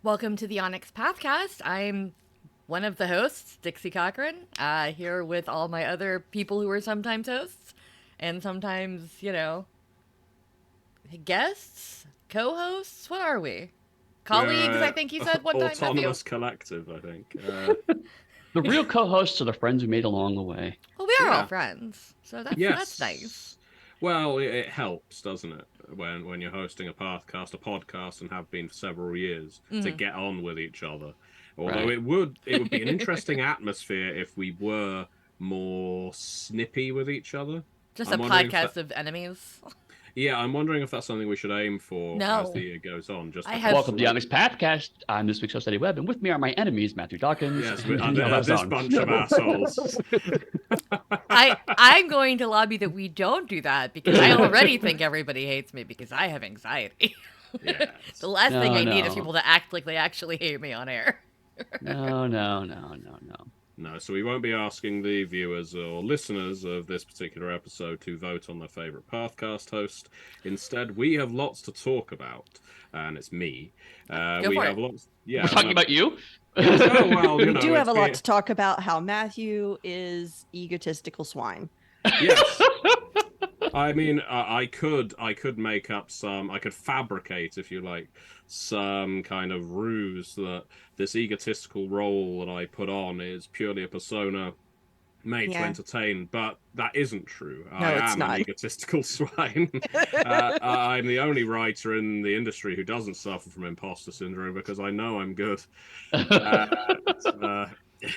Welcome to the Onyx Pathcast. I'm one of the hosts, Dixie Cochran, here with all my other people who are sometimes hosts and sometimes, guests, co-hosts. What are we? Colleagues, I think you said one time. Autonomous collective, I think. The real co-hosts are the friends we made along the way. Well, we are all friends, so that's nice. Well, it helps, doesn't it, when you're hosting a podcast, and have been for several years, to get on with each other. Although it would be an interesting atmosphere if we were more snippy with each other. Just a podcast of enemies. Yeah, I'm wondering if that's something we should aim for as the year goes on. Welcome to the Onyx Pathcast. I'm this week's host, Eddy Webb, and with me are my enemies, Matthew Dawkins. Yes, this bunch of assholes. I'm going to lobby that we don't do that because I already think everybody hates me because I have anxiety. Yes. The last thing I need is people to act like they actually hate me on air. No. No, so we won't be asking the viewers or listeners of this particular episode to vote on their favourite Pathcast host. Instead, we have lots to talk about, and it's me. Go for it. Lots. Yeah, we're talking about you. We do have a lot to talk about. How Matthew is egotistical swine. Yes. I mean, I could make up I could fabricate, if you like, some kind of ruse that this egotistical role that I put on is purely a persona made to entertain, but that isn't true. No, I it's am not. an egotistical swine. I'm the only writer in the industry who doesn't suffer from imposter syndrome because I know I'm good.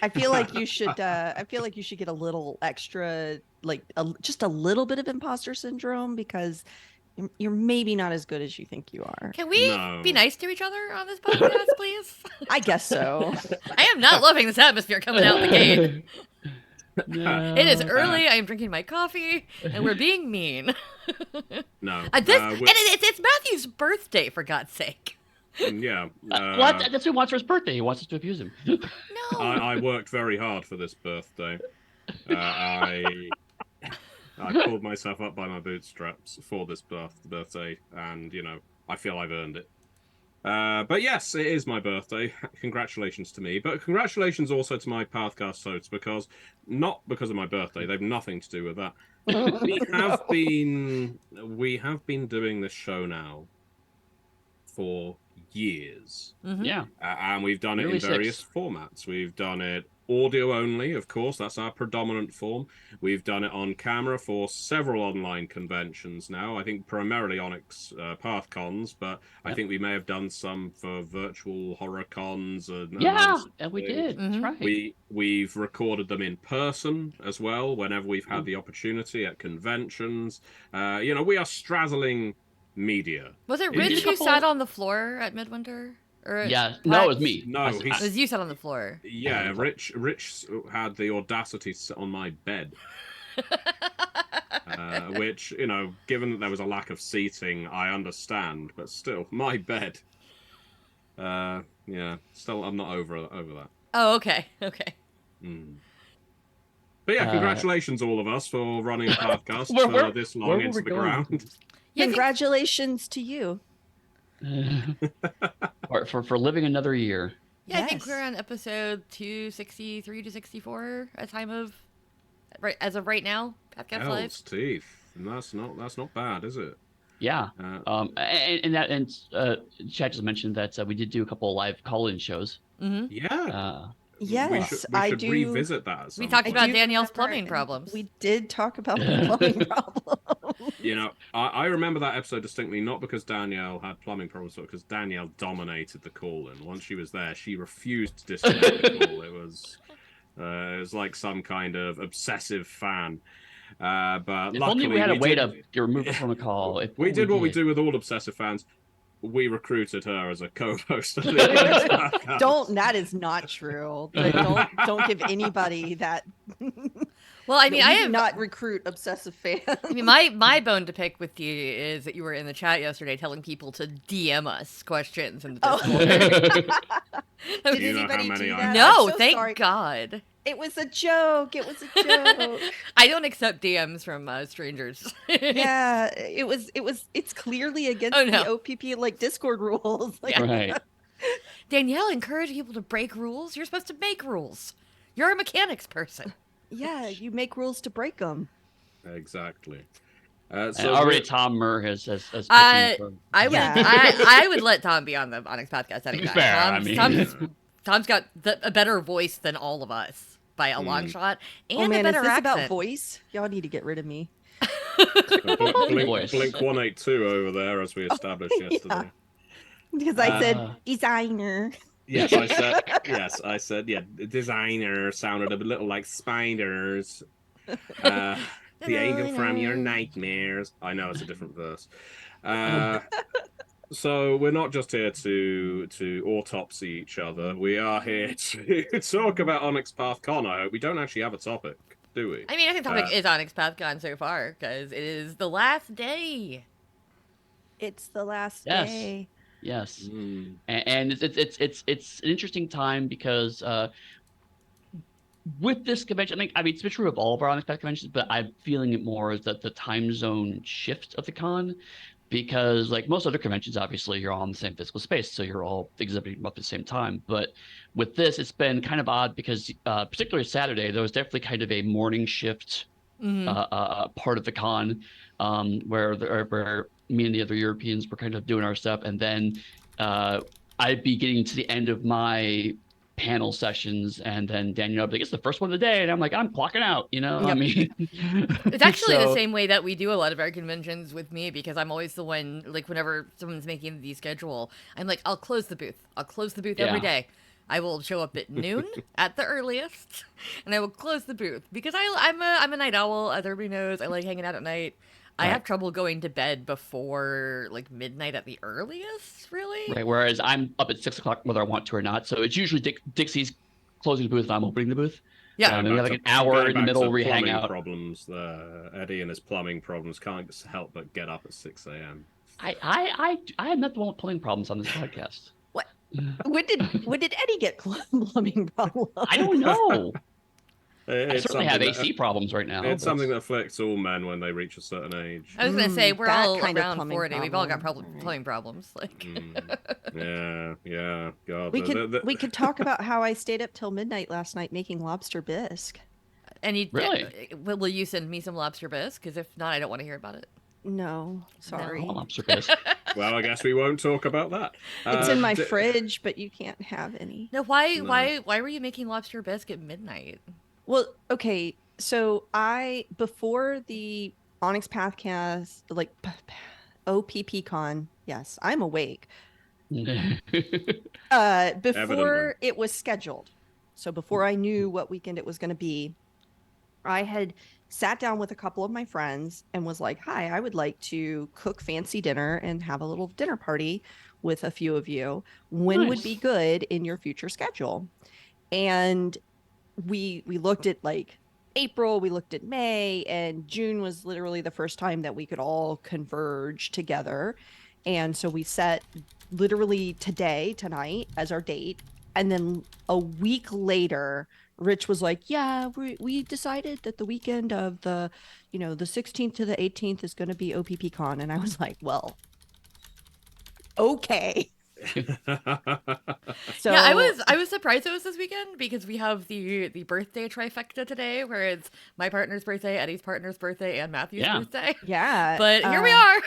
I feel like you should. I feel like you should get a little extra, just a little bit of imposter syndrome because you're maybe not as good as you think you are. Can we be nice to each other on this podcast, please? I guess so. I am not loving this atmosphere coming out the gate. It is early. I am drinking my coffee, and we're being mean. No, and it's Matthew's birthday, for God's sake. Yeah. What? That's who wants for his birthday. He wants us to abuse him. No. I worked very hard for this birthday. I pulled myself up by my bootstraps for this birthday, and, I feel I've earned it. But yes, it is my birthday. Congratulations to me. But congratulations also to my Pathcast hosts, not because of my birthday. They have nothing to do with that. We have been doing this show now for years. Mm-hmm. Yeah. And we've done it in various formats. We've done it audio only, of course. That's our predominant form. We've done it on camera for several online conventions now. I think primarily Onyx Pathcons, but I think we may have done some for virtual horror cons. And we did. Mm-hmm. That's right. We've recorded them in person as well whenever we've had the opportunity at conventions. We are straddling media. Was it Rich who sat on the floor at Midwinter? No, it was me. No, it was you sat on the floor. Yeah, Rich had the audacity to sit on my bed. Which, given that there was a lack of seating, I understand, but still, my bed. Still, I'm not over that. Oh, okay. Mm. But yeah, congratulations all of us for running a podcast for this long into the ground. Congratulations to you. for living another year. Yeah, I think we're on episode 263 to 64 as of right now. Podcast Live. Hell's teeth. And that's not bad, is it? Yeah. Chad just mentioned that we did do a couple of live call-in shows. Mm-hmm. Yeah. Yes, we should revisit that. We talked about Danielle's plumbing problems. We did talk about the plumbing problems. I remember that episode distinctly, not because Danielle had plumbing problems, but because Danielle dominated the call-in. Once she was there, she refused to disconnect the call. It was like some kind of obsessive fan. But if luckily, only we had a way to remove her from a call. We did what we do with all obsessive fans. We recruited her as a co-host of the podcast. That is not true. Don't give anybody that. Well, I mean, I have not recruit obsessive fans. I mean, my bone to pick with you is that you were in the chat yesterday telling people to DM us questions in the Discord. Did anybody do that? No, thank God. It was a joke. I don't accept DMs from strangers. Yeah, it's clearly against the OPP Discord rules. Right. Danielle encouraged people to break rules. You're supposed to make rules. You're a mechanics person. Yeah, you make rules to break them. Exactly. And So already Tom Murr has picking I for- would Yeah. I would let Tom be on the Onyx podcast To be anytime. fair, I mean, Tom's got a better voice than all of us by a long shot, and Oh man, a better is this accent. about voice? Y'all need to get rid of me. Voice. Blink 182 over there, as we established yesterday. Because I said designer. Yes, I said, yeah, designer sounded a little like spiders. The angel from your nightmares. I know it's a different verse. So we're not just here to autopsy each other. We are here to talk about Onyx Pathcon. I hope we don't actually have a topic, do we? I mean, I think the topic is Onyx Pathcon so far because it is the last day. It's the last Yes. day. Yes, and it's an interesting time because with this convention, I mean it's been true of all of our Onyx Path conventions, but I'm feeling it more as that the time zone shift of the con, because like most other conventions, obviously you're all in the same physical space, so you're all exhibiting up at the same time. But with this, it's been kind of odd because particularly Saturday, there was definitely kind of a morning shift part of the con where me and the other Europeans were kind of doing our stuff, and then I'd be getting to the end of my panel sessions, and then Danielle would be like, it's the first one of the day, and I'm like, I'm clocking out, you know? Yep. I mean, It's actually the same way that we do a lot of our conventions with me, because I'm always the one, like, whenever someone's making the schedule, I'm like, I'll close the booth. I'll close the booth every day. I will show up at noon at the earliest, and I will close the booth because I'm a night owl, as everybody knows. I like hanging out at night. I have trouble going to bed before like midnight at the earliest, really. Right. Whereas I'm up at 6 o'clock whether I want to or not. So it's usually Dixie's closing the booth and I'm opening the booth. Yeah. And we have like an hour in the middle where we hang out. Problems there. Eddie and his plumbing problems can't help but get up at 6 a.m. I am not the one with plumbing problems on this podcast. What? When did Eddie get plumbing problems? I don't know. I It's certainly have something AC problems right now. It's something that afflicts all men when they reach a certain age. I was gonna say we're that all kind of around plumbing 40. We've all got problem. plumbing problems. Like, Yeah. God, We could talk about how I stayed up till midnight last night making lobster bisque. and you Really? will you send me some lobster bisque? Because if not, I don't want to hear about it. No, sorry. Oh, lobster bisque. Well, I guess we won't talk about that. It's in my fridge, but you can't have any. No, why were you making lobster bisque at midnight? Well, okay. So before the Onyx Pathcast, like OPPCon, yes, I'm awake. Before Evidently. it was scheduled. So before I knew what weekend it was going to be, I had sat down with a couple of my friends and was like, hi, I would like to cook fancy dinner and have a little dinner party with a few of you. When would be good in your future schedule? And we looked at like April, we looked at May, and June was literally the first time that we could all converge together. And so we set literally tonight as our date. And then a week later, Rich was like, yeah, we decided that the weekend of the 16th to the 18th is going to be OPPCon. And I was like, well, okay. So Yeah, I was surprised it was this weekend because we have the birthday trifecta today, where it's my partner's birthday, Eddie's partner's birthday, and Matthew's birthday. Yeah. But here we are.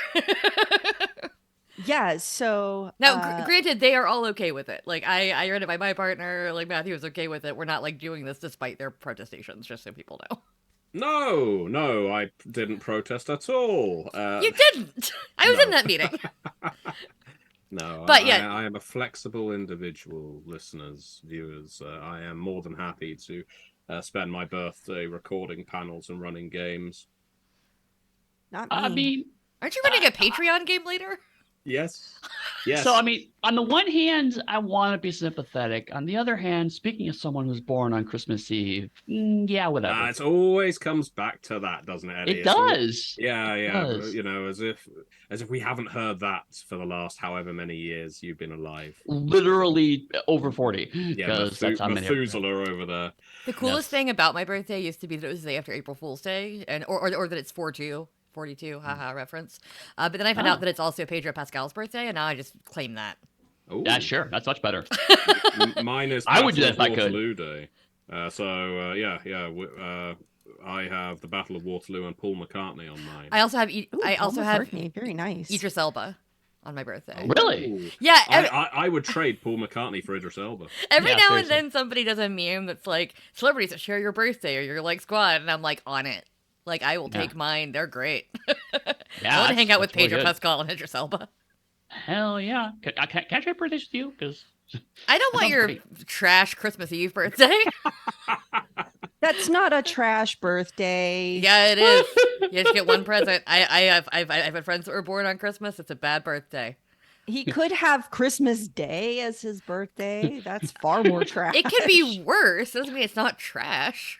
Yeah, so Now, granted, they are all okay with it. Like, I read it by my partner. Like, Matthew was okay with it. We're not, like, doing this despite their protestations, just so people know. No, I didn't protest at all. You didn't! I was in that meeting. No, But yeah. I am a flexible individual, listeners, viewers. I am more than happy to spend my birthday recording panels and running games. not me. I mean, Aren't you running a Patreon game later? Yes. so I mean, on the one hand, I want to be sympathetic. On the other hand, speaking of someone who's born on Christmas Eve, yeah, whatever. It always comes back to that, doesn't it, Eddie? It does. Yeah. It does. You know, as if we haven't heard that for the last however many years you've been alive. Literally over 40. Yeah, because that's how many. Methuselah over there. The coolest thing about my birthday used to be that it was the day after April Fool's Day, and or that it's 42, haha, reference. But then I found out that it's also Pedro Pascal's birthday, and now I just claim that. Ooh. Yeah, sure. That's much better. Mine is I would do that if I could. Waterloo Day. I have the Battle of Waterloo and Paul McCartney on mine. I also have very nice. Idris Elba on my birthday. Really? Ooh. Yeah. I would trade Paul McCartney for Idris Elba. Every now and then somebody does a meme that's like, celebrities that share your birthday or your like squad, and I'm like, on it. Like, I will take mine. They're great. I want to hang out with Pedro Pascal and Idris Elba. Hell yeah. Can I trade birthdays with you? Because I don't want your trash Christmas Eve birthday. That's not a trash birthday. Yeah, it is. You just get one present. I've had friends that were born on Christmas. It's a bad birthday. He could have Christmas Day as his birthday. That's far more trash. It could be worse. Doesn't mean it's not trash.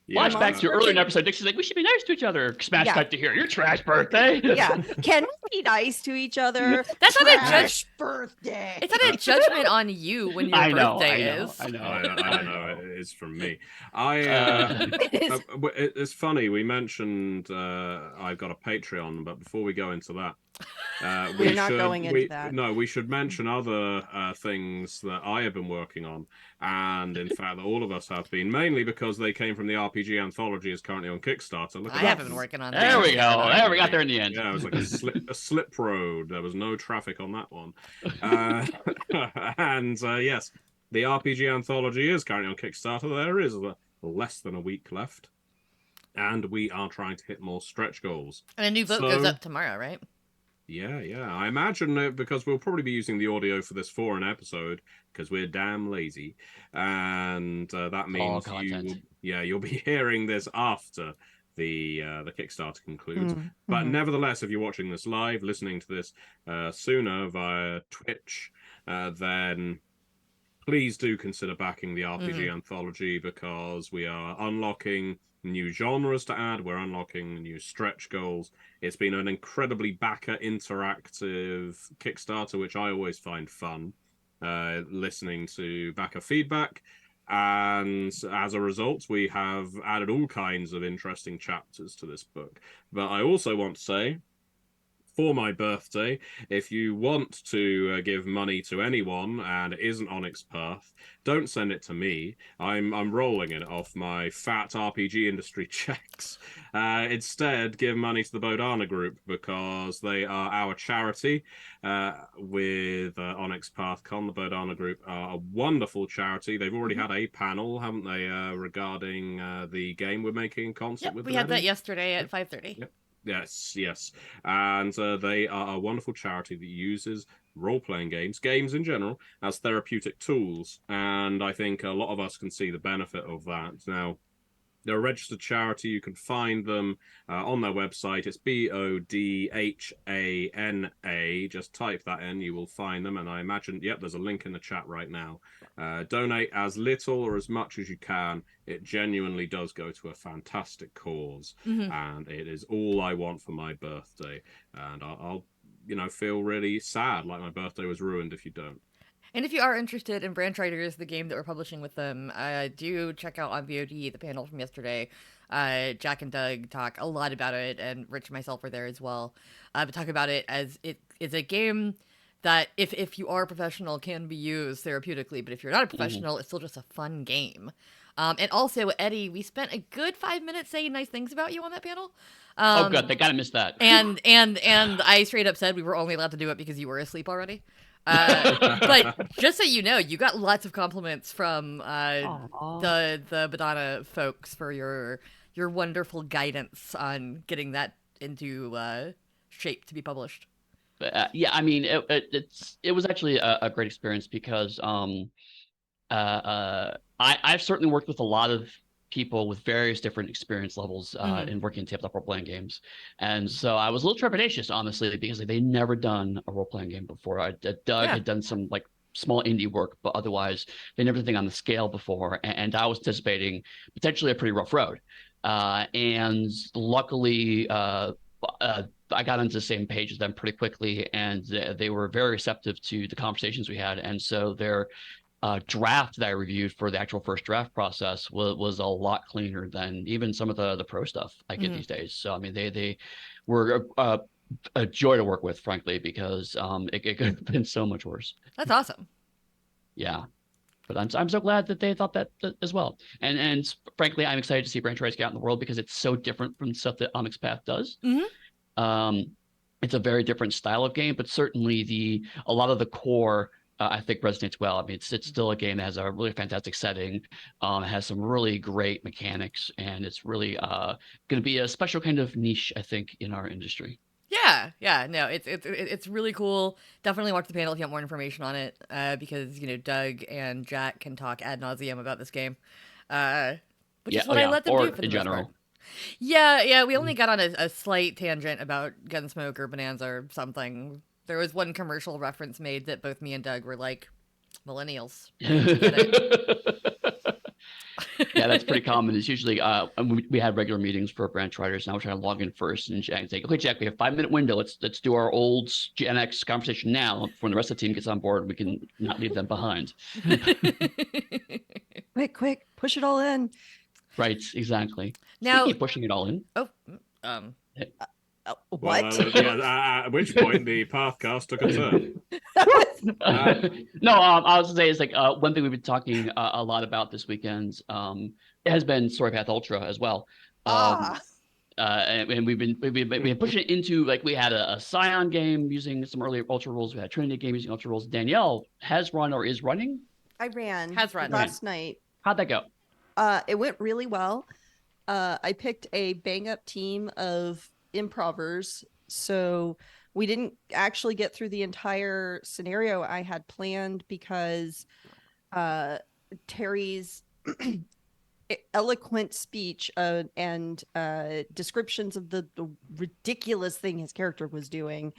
Flashback to earlier in the episode, Dixie's like, we should be nice to each other. Smash cut to here. Your trash birthday. Yeah. Can we be nice to each other? That's not a birthday. It's not a judgment on you when your birthday is. I know. It's from me. It's funny. We mentioned I've got a Patreon, but before we go into that, we're not going into that. No, we should mention other things that I have been working on. And in fact, all of us have been, mainly because they came from the RPG Anthology, is currently on Kickstarter. I haven't been working on that. There we go. There we got there in the end. Yeah, it was like a slip road. There was no traffic on that one. Yes, the RPG Anthology is currently on Kickstarter. There is less than a week left. And we are trying to hit more stretch goals. And a new vote goes up tomorrow, right? Yeah. I imagine because we'll probably be using the audio for this for an episode because we're damn lazy, and that means you'll be hearing this after the Kickstarter concludes. But nevertheless, if you're watching this live, listening to this sooner via Twitch, then please do consider backing the RPG Anthology because we are unlocking new genres to add. We're unlocking new stretch goals. It's been an incredibly backer interactive Kickstarter, which I always find fun, listening to backer feedback. And as a result, we have added all kinds of interesting chapters to this book. But I also want to say, for my birthday, if you want to give money to anyone and it isn't Onyx Path, don't send it to me. I'm rolling it off my fat RPG industry checks. Instead, give money to the Bodhana Group because they are our charity with Onyx Path Con. The Bodhana Group are a wonderful charity. They've already had a panel, haven't they, regarding the game we're making in concert with them. We had that yesterday at 5:30. Yep. Yes. And they are a wonderful charity that uses role-playing games in general, as therapeutic tools. And I think a lot of us can see the benefit of that. Now, they're a registered charity. You can find them on their website. It's BODHANA. Just type that in. You will find them. And I imagine, there's a link in the chat right now. Donate as little or as much as you can. It genuinely does go to a fantastic cause. And it is all I want for my birthday. And I'll feel really sad, like my birthday was ruined if you don't. And if you are interested in Branch Riders, the game that we're publishing with them, do check out on VOD the panel from yesterday. Jack and Doug talk a lot about it, and Rich and myself were there as well. But talk about it as it is a game that, if you are a professional, can be used therapeutically. But if you're not a professional, it's still just a fun game. And also, Eddie, we spent a good 5 minutes saying nice things about you on that panel. Oh, good. They gotta miss that. And I straight up said we were only allowed to do it because you were asleep already. But just so you know, you got lots of compliments from the Badana folks for your wonderful guidance on getting that into shape to be published. I mean, it was actually a great experience because I've certainly worked with a lot of people with various different experience levels in working in tabletop role-playing games. And so I was a little trepidatious, honestly, because they'd never done a role-playing game before. Doug had done some small indie work, but otherwise they never did anything on the scale before. And I was anticipating potentially a pretty rough road. And luckily, I got onto the same page as them pretty quickly, and they were very receptive to the conversations we had. And so their draft that I reviewed for the actual first draft process was a lot cleaner than even some of the pro stuff I get these days. So I mean, they were a joy to work with, frankly, because it could have been so much worse. That's awesome. Yeah. But I'm so glad that they thought that as well. And frankly, I'm excited to see Branch Rights get out in the world because it's so different from stuff that Onyx Path does. Mm-hmm. It's a very different style of game, but certainly a lot of the core I think resonates well. I mean, it's still a game that has a really fantastic setting, has some really great mechanics, and it's really going to be a special kind of niche, I think, in our industry. Yeah, no, it's really cool. Definitely watch the panel if you want more information on it, because Doug and Jack can talk ad nauseum about this game, which is what I let them do for the most part. Yeah, we only got on a slight tangent about Gunsmoke or Bonanza or something. There was one commercial reference made that both me and Doug were like, millennials. Yeah, that's pretty common. It's usually we had regular meetings for branch writers. Now we're trying to log in first, and Jack's like, "Okay, Jack, we have a 5-minute window. Let's do our old Gen X conversation now. When the rest of the team gets on board, we can not leave them behind." Quick, push it all in. Right, exactly. Now, keep pushing it all in. What? Well, at which point the Pathcast took a turn. No, I was going to say, it's like one thing we've been talking a lot about this weekend. It has been Storypath Ultra as well. And we've been pushing it into, like, we had a Scion game using some early Ultra rules. We had a Trinity game using Ultra rules. Danielle has run or is running. I ran. Has run last night. How'd that go? It went really well. I picked a bang-up team of improvers, so we didn't actually get through the entire scenario I had planned because Terry's eloquent speech and descriptions of the ridiculous thing his character was doing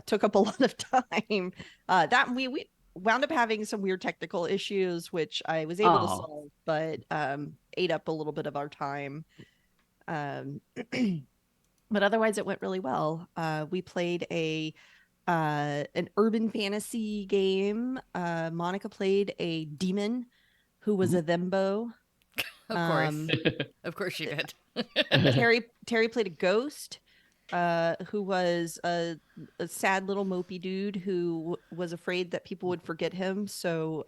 took up a lot of time. That we wound up having some weird technical issues, which I was able to solve, but ate up a little bit of our time. But otherwise, it went really well. We played an urban fantasy game. Monica played a demon who was a thembo. Of course she did. Terry played a ghost who was a sad little mopey dude who was afraid that people would forget him. So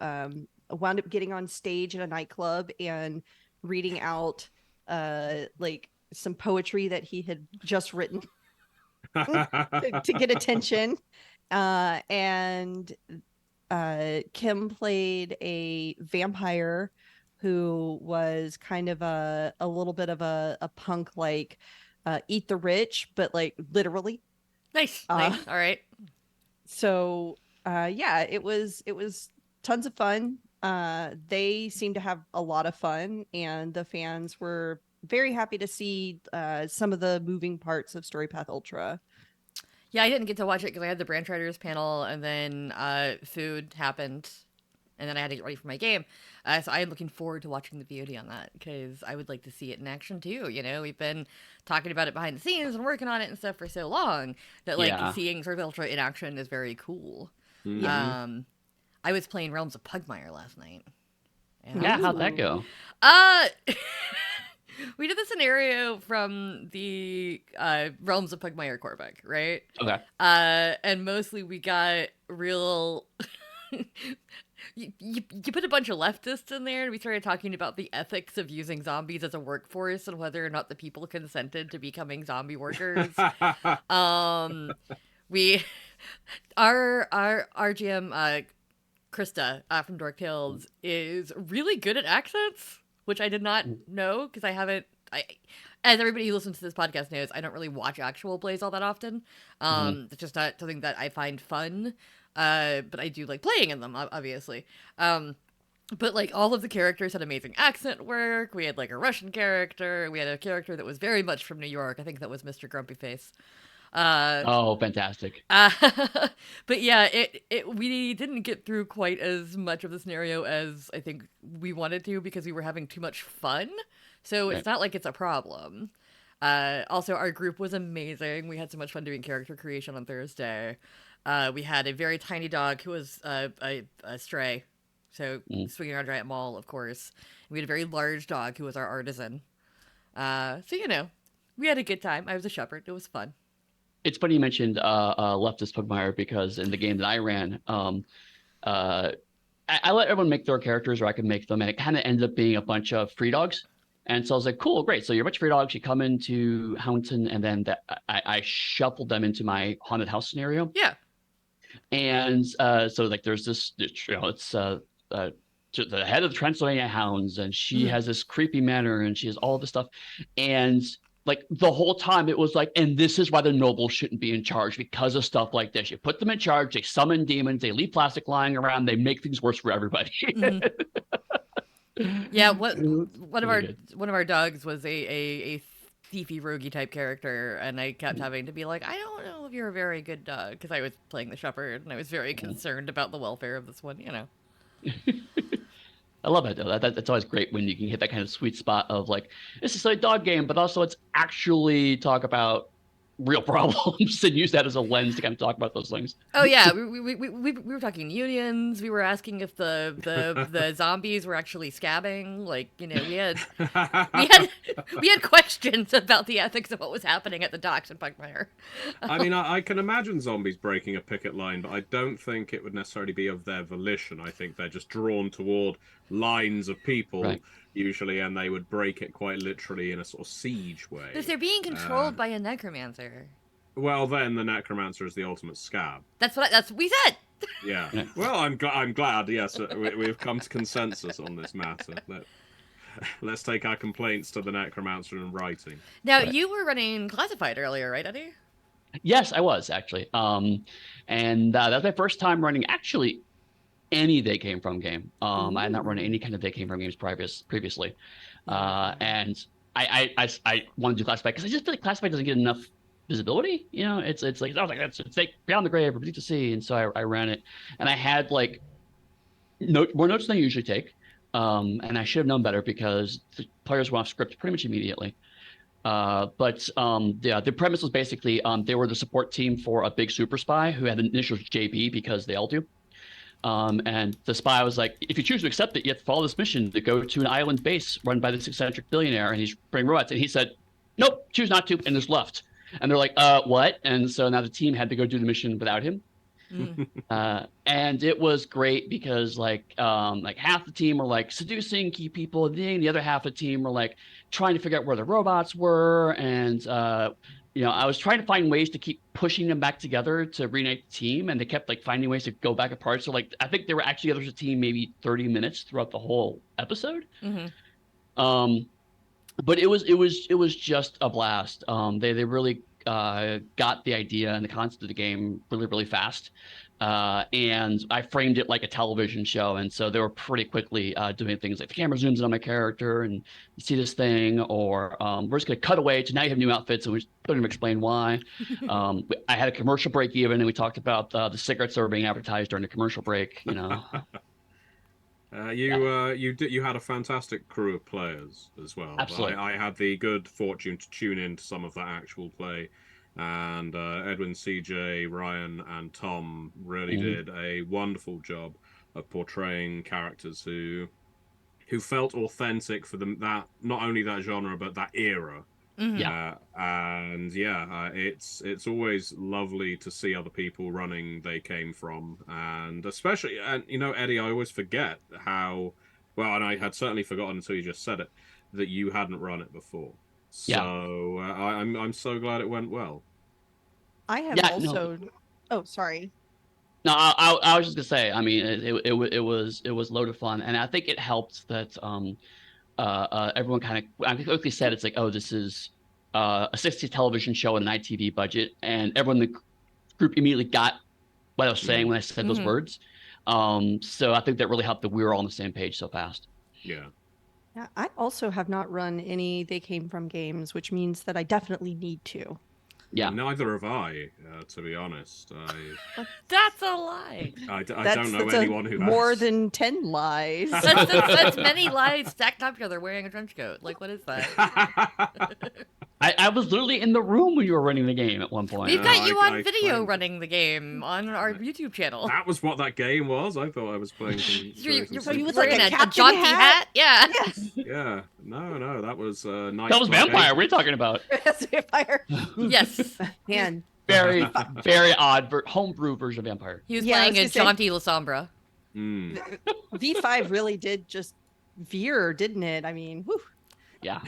wound up getting on stage in a nightclub and reading out like some poetry that he had just written to get attention. And Kim played a vampire who was kind of a little bit of a punk, like eat the rich, but like literally. Nice. All right. So yeah, it was tons of fun. They seemed to have a lot of fun, and the fans were very happy to see some of the moving parts of Storypath Ultra. Yeah, I didn't get to watch it because I had the branch writers panel, and then food happened, and then I had to get ready for my game. So I am looking forward to watching the VOD on that because I would like to see it in action too. We've been talking about it behind the scenes and working on it and stuff for so long that seeing Storypath Ultra in action is very cool. Mm-hmm. I was playing Realms of Pugmire last night. How'd that go? We did the scenario from the Realms of Pugmire core book, right? Okay. And mostly we got real... you put a bunch of leftists in there, and we started talking about the ethics of using zombies as a workforce and whether or not the people consented to becoming zombie workers. Our GM, Krista from Dork Tales, is really good at accents, which I did not know because as everybody who listens to this podcast knows, I don't really watch actual plays all that often. It's just not something that I find fun. But I do like playing in them, obviously. But like all of the characters had amazing accent work. We had like a Russian character. We had a character that was very much from New York. I think that was Mr. Grumpy Face. Fantastic. But yeah, we didn't get through quite as much of the scenario as I think we wanted to because we were having too much fun. So it's not like it's a problem. Also, our group was amazing. We had so much fun doing character creation on Thursday. We had a very tiny dog who was a stray, so swinging around Giant Mall, of course. We had a very large dog who was our artisan. So we had a good time. I was a shepherd. It was fun. it's funny you mentioned leftist Pugmire, because in the game that I ran, I let everyone make their characters, or I could make them, and it kind of ended up being a bunch of free dogs. And so I was like, cool, great. So you're a bunch of free dogs. You come into Houndton, and then I shuffled them into my haunted house scenario. Yeah. And so like there's this, it's the head of the Transylvania Hounds, and she has this creepy manner, and she has all this stuff. And like the whole time it was like, and this is why the nobles shouldn't be in charge, because of stuff like this. You put them in charge, they summon demons, they leave plastic lying around, they make things worse for everybody. Yeah, one of our dogs was a thiefy roguey type character, and I kept having to be like, I don't know if you're a very good dog, because I was playing the shepherd, and I was very concerned about the welfare of this one, I love it though. That's always great when you can hit that kind of sweet spot of like, this is a dog game, but also it's actually talk about real problems and use that as a lens to kind of talk about those things. Oh yeah, we were talking unions. We were asking if the zombies were actually scabbing. Like, we had questions about the ethics of what was happening at the docks in Pugmire. I mean, I can imagine zombies breaking a picket line, but I don't think it would necessarily be of their volition. I think they're just drawn toward lines of people. Usually, and they would break it quite literally in a sort of siege way. If they're being controlled by a necromancer. Well, then the necromancer is the ultimate scab. That's what we said. Yeah. Well, I'm glad. Yes, we've come to consensus on this matter. Let's take our complaints to the necromancer in writing. Now, you were running classified earlier, right, Eddy? Yes, I was actually. And that's my first time running actually any They Came From game. I had not run any kind of They Came From games previously. And I wanted to do classified because I just feel like classified doesn't get enough visibility. It's like, I was like, it's Beyond the Grave or Beneath the Sea. And so I ran it, and I had like more notes than I usually take. And I should have known better because the players were off script pretty much immediately. But the premise was basically they were the support team for a big super spy who had the initials JB because they all do. And the spy was like, if you choose to accept it, you have to follow this mission to go to an island base run by this eccentric billionaire, and he's bringing robots. And he said, nope, choose not to, and just left. And they're like, what? And so now the team had to go do the mission without him. And it was great because like half the team were like seducing key people, and then the other half of the team were like trying to figure out where the robots were. And I was trying to find ways to keep pushing them back together to reunite the team, and they kept like finding ways to go back apart. So like I think they were actually together as a team maybe 30 minutes throughout the whole episode. But it was just a blast. They really got the idea and the concept of the game really, really fast. And I framed it like a television show. And so they were pretty quickly doing things like the camera zooms in on my character and you see this thing, or we're just going to cut away to now you have new outfits, and we don't even explain why. I had a commercial break even, and we talked about the cigarettes that were being advertised during the commercial break, You had a fantastic crew of players as well. Absolutely. I had the good fortune to tune into some of that actual play, and Edwin, CJ, Ryan, and Tom really did a wonderful job of portraying characters who felt authentic for them, that not only that genre but that era. It's always lovely to see other people running They Came From, and especially, and Eddy, I always forget how well, and I had certainly forgotten until you just said it, that you hadn't run it before. So I'm so glad it went well. I have also. No. Oh, sorry. No, I was just gonna say. I mean, it was a load of fun, and I think it helped that everyone kind of, I quickly said, it's like, oh, this is a 60s television show and an ITV budget, and everyone in the group immediately got what I was saying when I said those words. So I think that really helped that we were all on the same page so fast. Yeah, I also have not run any They Came From games, which means that I definitely need to. Yeah. Neither have I, to be honest. That's a lie. I don't know anyone who has. More than 10 lies. That's many lies stacked up together wearing a trench coat. Like, what is that? I was literally in the room when you were running the game at one point. We've got you on video running the game on our YouTube channel. That was what that game was? I thought I was playing You're wearing a jaunty hat? Yeah. Yes. Yeah. No, that was nice. That was Vampire. What are you talking about? That's Vampire. Yes. Man, very, very odd homebrew version of Vampire. He was playing a Jaunty La Sombra. V5 really did just veer, didn't it? I mean, whew. Yeah.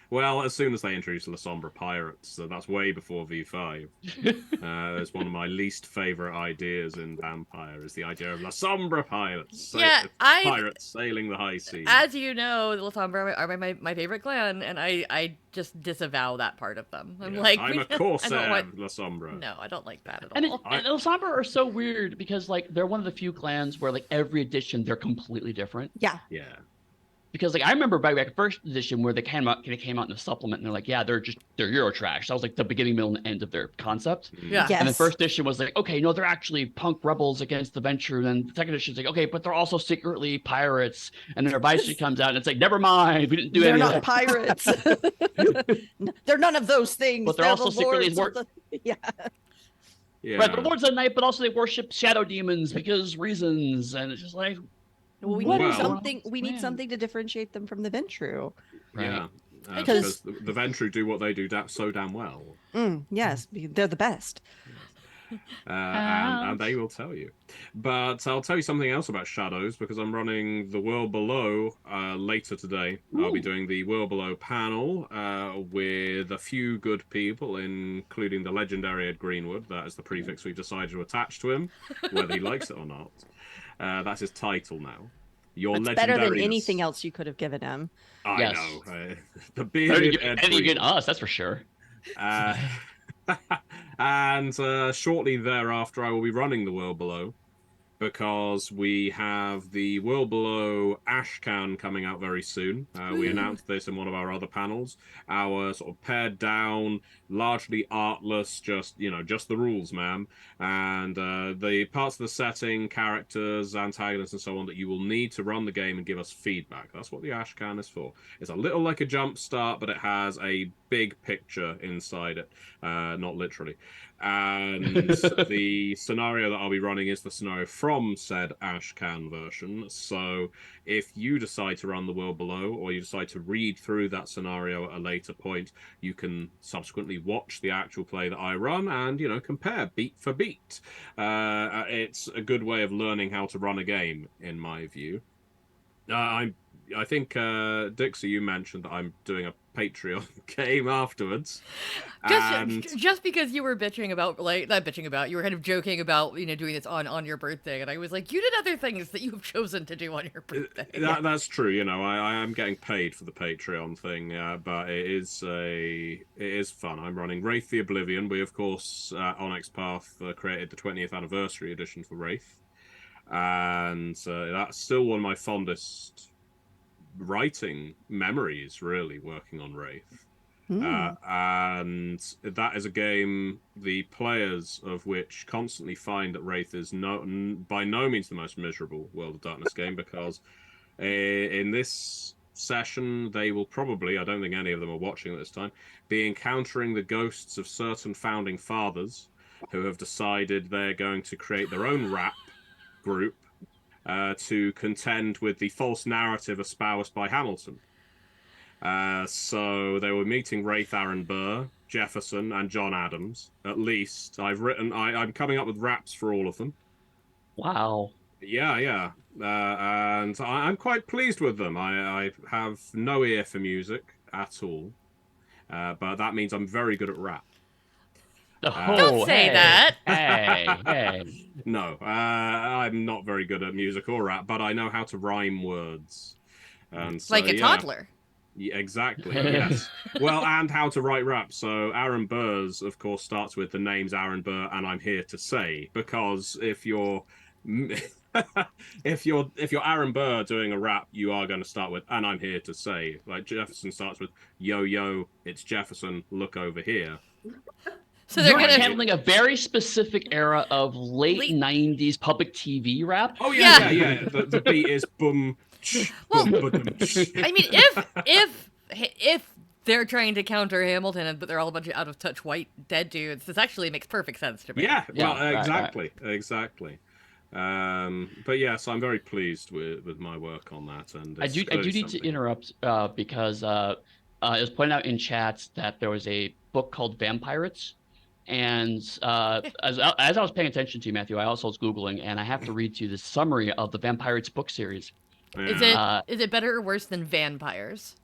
Well, as soon as they introduced La Sombra Pirates, so that's way before V5. It's one of my least favorite ideas in Vampire, is the idea of La Sombra Pirates. Pirates sailing the high seas. As you know, the La Sombra are my favorite clan, and I just disavow that part of them. I'm a Corsair La Sombra. No, I don't like that at all. And La Sombra are so weird because they're one of the few clans where every edition they're completely different. Yeah. Yeah. Because I remember back first edition where they came out in the supplement and they're like, yeah, they're Eurotrash. That was the beginning, middle, and end of their concept. Yeah. Yes. And the first edition was okay, no, they're actually punk rebels against the Venture. And then the second edition is okay, but they're also secretly pirates. And then their Vice comes out and it's never mind. We didn't do anything. They're not pirates. They're none of those things. But they're also secretly Yeah. Right, they're lords of the night, but also they worship shadow demons because reasons. And it's just well, we need something. We need something to differentiate them from the Ventru. Right. Yeah, because the Ventru do what they do so damn well. Yes, they're the best. And they will tell you. But I'll tell you something else about Shadows, because I'm running the World Below later today. Ooh. I'll be doing the World Below panel with a few good people, including the legendary Ed Greenwood. That is the prefix we've decided to attach to him, whether he likes it or not. That's his title now. That's better than anything else you could have given him. I know. The bearded Ed Greenwood. Good us, that's for sure. And shortly thereafter, I will be running the World Below, because we have the World Below Ashcan coming out very soon. We announced this in one of our other panels. Our sort of pared down, largely artless, just the rules, ma'am. And the parts of the setting, characters, antagonists, and so on that you will need to run the game and give us feedback. That's what the Ashcan is for. It's a little like a jump start, but it has a big picture inside it, not literally. And the scenario that I'll be running is the scenario from said Ashcan version. So if you decide to run the World Below, or you decide to read through that scenario at a later point, you can subsequently watch the actual play that I run and, compare beat for beat. It's a good way of learning how to run a game, in my view. I think, Dixie, you mentioned that I'm doing a Patreon game afterwards. Just because you were bitching about, not bitching about, you were kind of joking about, doing this on your birthday, and I was like, you did other things that you have chosen to do on your birthday. That's true. I am getting paid for the Patreon thing, but it is fun. I'm running Wraith the Oblivion. We, of course, Onyx Path created the 20th anniversary edition for Wraith, and that's still one of my fondest writing memories, really, working on Wraith. And that is a game the players of which constantly find that Wraith is by no means the most miserable World of Darkness game, because in this session they will probably, I don't think any of them are watching at this time, be encountering the ghosts of certain founding fathers who have decided they're going to create their own rap group to contend with the false narrative espoused by Hamilton. So they were meeting Wraith Aaron Burr, Jefferson, and John Adams, at least. I'm coming up with raps for all of them. Wow. Yeah. And I'm quite pleased with them. I have no ear for music at all, but that means I'm very good at rap. Don't say that. Hey. No, I'm not very good at music or rap, but I know how to rhyme words. And so, like a toddler. Yeah, exactly, yes. Well, and how to write rap. So Aaron Burr's, of course, starts with the name's Aaron Burr, and I'm here to say, because if you're Aaron Burr doing a rap, you are going to start with, and I'm here to say. Like Jefferson starts with, yo, it's Jefferson, look over here. So they're handling a very specific era of late 90s public TV rap. Oh yeah. The beat is boom. Well, I mean, if they're trying to counter Hamilton, but they're all a bunch of out of touch white dead dudes, this actually makes perfect sense to me. Yeah, well, exactly. But yes, I'm very pleased with my work on that. And I do need to interrupt because it was pointed out in chats that there was a book called Vampirates. And as I was paying attention to you, Matthew, I also was Googling, and I have to read to you the summary of the Vampirates book series. Is it better or worse than Vampires?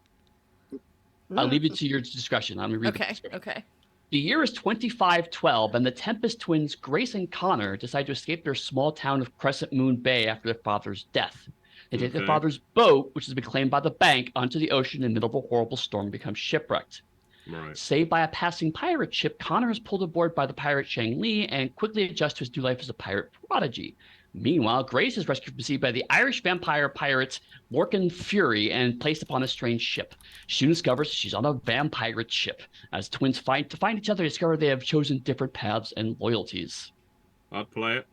I'll leave it to your discretion. I'm going to read Okay, the okay. The year is 2512, and the Tempest twins, Grace and Connor, decide to escape their small town of Crescent Moon Bay after their father's death. They take their father's boat, which has been claimed by the bank, onto the ocean in the middle of a horrible storm and become shipwrecked. Right. Saved by a passing pirate ship, Connor is pulled aboard by the pirate Shang Li and quickly adjusts to his new life as a pirate prodigy. Meanwhile, Grace is rescued from sea by the Irish vampire pirates Lorcan Fury and placed upon a strange ship. She soon discovers she's on a vampire ship. As twins find each other, they discover they have chosen different paths and loyalties. I'd play it.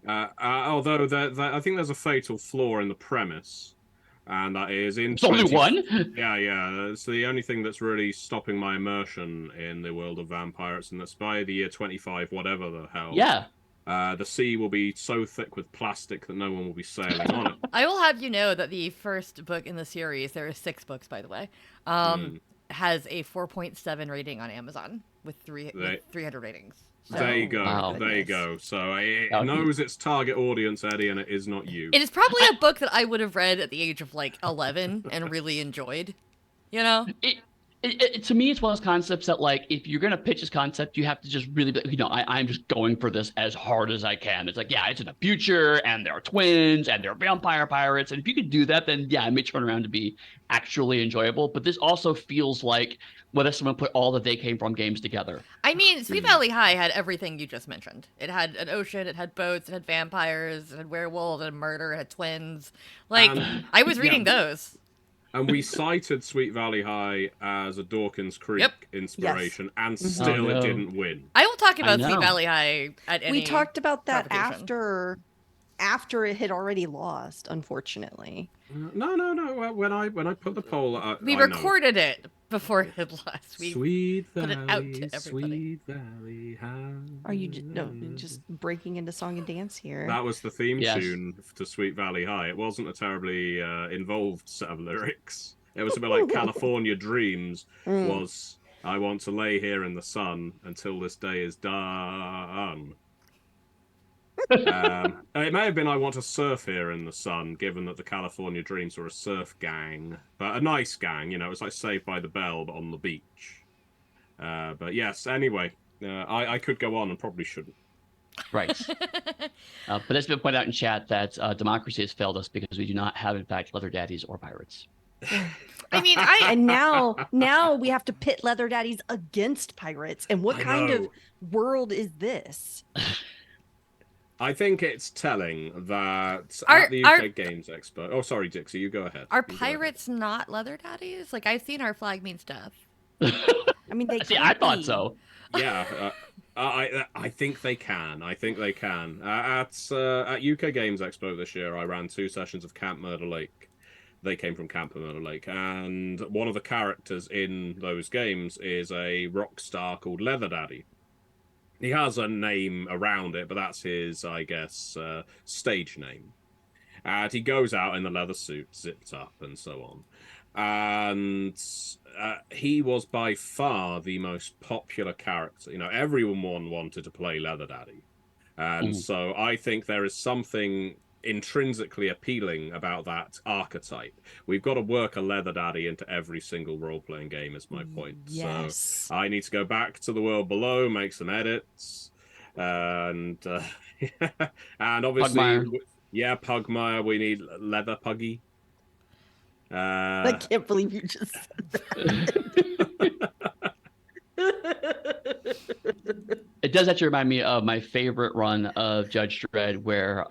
Although I think there's a fatal flaw in the premise, and that is in only one. Yeah. It's the only thing that's really stopping my immersion in the world of vampires, and that's by the year 25, whatever the hell. Yeah. The sea will be so thick with plastic that no one will be sailing on it. I will have you know that the first book in the series, there are 6 books, by the way, has a 4.7 rating on Amazon with 300 ratings. So, there you go. Wow. There you go. So it knows its target audience, Eddie, and it is not you. It is probably a book that I would have read at the age of like 11 and really enjoyed. You know? To me, it's one of those concepts that, like, if you're going to pitch this concept, you have to just really, I'm just going for this as hard as I can. It's like, yeah, it's in the future, and there are twins, and there are vampire pirates. And if you could do that, then, yeah, it may turn around to be actually enjoyable. But this also feels like whether someone put all the They Came From games together. I mean, Sweet Valley High had everything you just mentioned. It had an ocean, it had boats, it had vampires, it had werewolves, it had murder, it had twins. Like, I was reading those. And we cited Sweet Valley High as a Dawkins Creek inspiration, and still it didn't win. I will talk about Sweet Valley High at any. We talked about that after it had already lost, unfortunately. No. When I put the poll, we recorded it before it lost. We Sweet put Valley, it out to everybody. Sweet Valley High. Are you just breaking into song and dance here? That was the theme tune to Sweet Valley High. It wasn't a terribly involved set of lyrics. It was a bit like California Dreams was, I want to lay here in the sun until this day is done. It may have been I want to surf here in the sun, given that the California Dreams were a surf gang, but a nice gang, you know, it was like Saved by the Bell, but on the beach. But yes, anyway, I could go on and probably shouldn't. Right. But it's been pointed out in chat that democracy has failed us because we do not have, in fact, leather daddies or pirates. I mean, and now we have to pit leather daddies against pirates. And what kind of world is this? I think it's telling that at the UK Games Expo... Oh, sorry, Dixie, you go ahead. Are pirates not leather daddies? Like, I've seen our flag mean stuff. I mean, they See, I thought so. Yeah, I think they can. I think they can. At UK Games Expo this year, I ran 2 sessions of Camp Murder Lake. They came from Camp Murder Lake, and one of the characters in those games is a rock star called Leather Daddy. He has a name around it, but that's his, I guess, stage name. And he goes out in the leather suit, zipped up, and so on. And he was by far the most popular character. You know, everyone wanted to play Leather Daddy. And so I think there is something intrinsically appealing about that archetype. We've got to work a Leather Daddy into every single role-playing game, is my point. Yes. So I need to go back to the world below, make some edits, and and obviously, Pugmire. We need Leather Puggy. I can't believe you just said that. It does actually remind me of my favorite run of Judge Dredd, where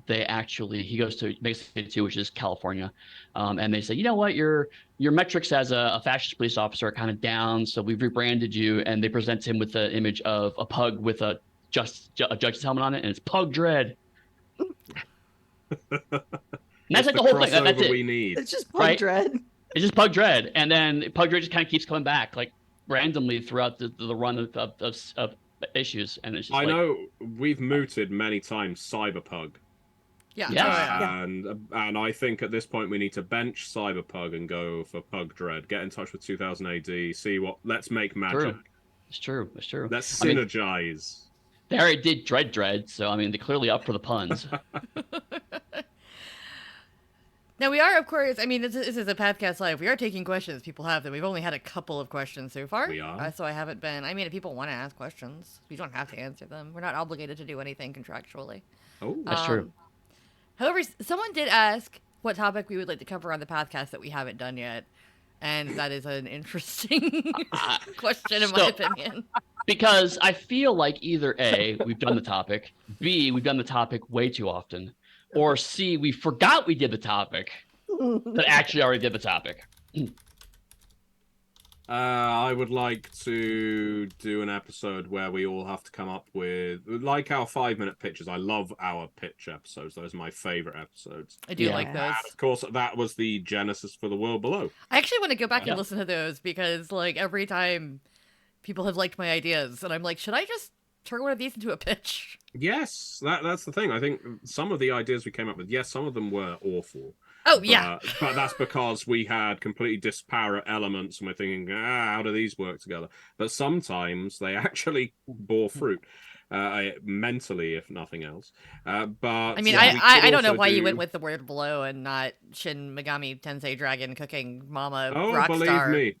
he goes to Mexico City, which is California, and they say, you know what, your metrics as a fascist police officer are kind of down, so we've rebranded you, and they present him with the image of a pug with a judge's helmet on it, and it's Pug Dredd. That's like the whole thing. That's it. We need. It's just Pug Dredd. It's just Pug Dredd, and then Pug Dredd just kind of keeps coming back, like randomly throughout the run of issues, and it's just I know we've mooted many times Cyberpug. And I think at this point we need to bench Cyberpug and go for Pug Dredd. Get in touch with 2000 AD. See what. Let's make magic. It's true. It's true. Let's synergize. They already did Dread, so I mean, they're clearly up for the puns. Now we are, of course. I mean, this is a Pathcast Live. We are taking questions people have them. We've only had a couple of questions so far. We are. So I haven't been. I mean, if people want to ask questions, we don't have to answer them. We're not obligated to do anything contractually. Oh, that's true. However, someone did ask what topic we would like to cover on the podcast that we haven't done yet, and that is an interesting question, in my opinion. Because I feel like either A, we've done the topic, B, we've done the topic way too often, or C, we forgot we did the topic, but actually already did the topic. I would like to do an episode where we all have to come up with, like our 5-minute pitches. I love our pitch episodes. Those are my favorite episodes. I do like those. And of course, that was the genesis for The World Below. I actually want to go back and listen to those because, like, every time people have liked my ideas, and I'm like, should I just turn one of these into a pitch? Yes, that's the thing. I think some of the ideas we came up with, yes, some of them were awful. Oh, yeah. But that's because we had completely disparate elements and we're thinking, how do these work together? But sometimes they actually bore fruit, mentally, if nothing else. But I mean, I don't know why you went with the word below and not Shin Megami Tensei Dragon Cooking Mama Rockstar.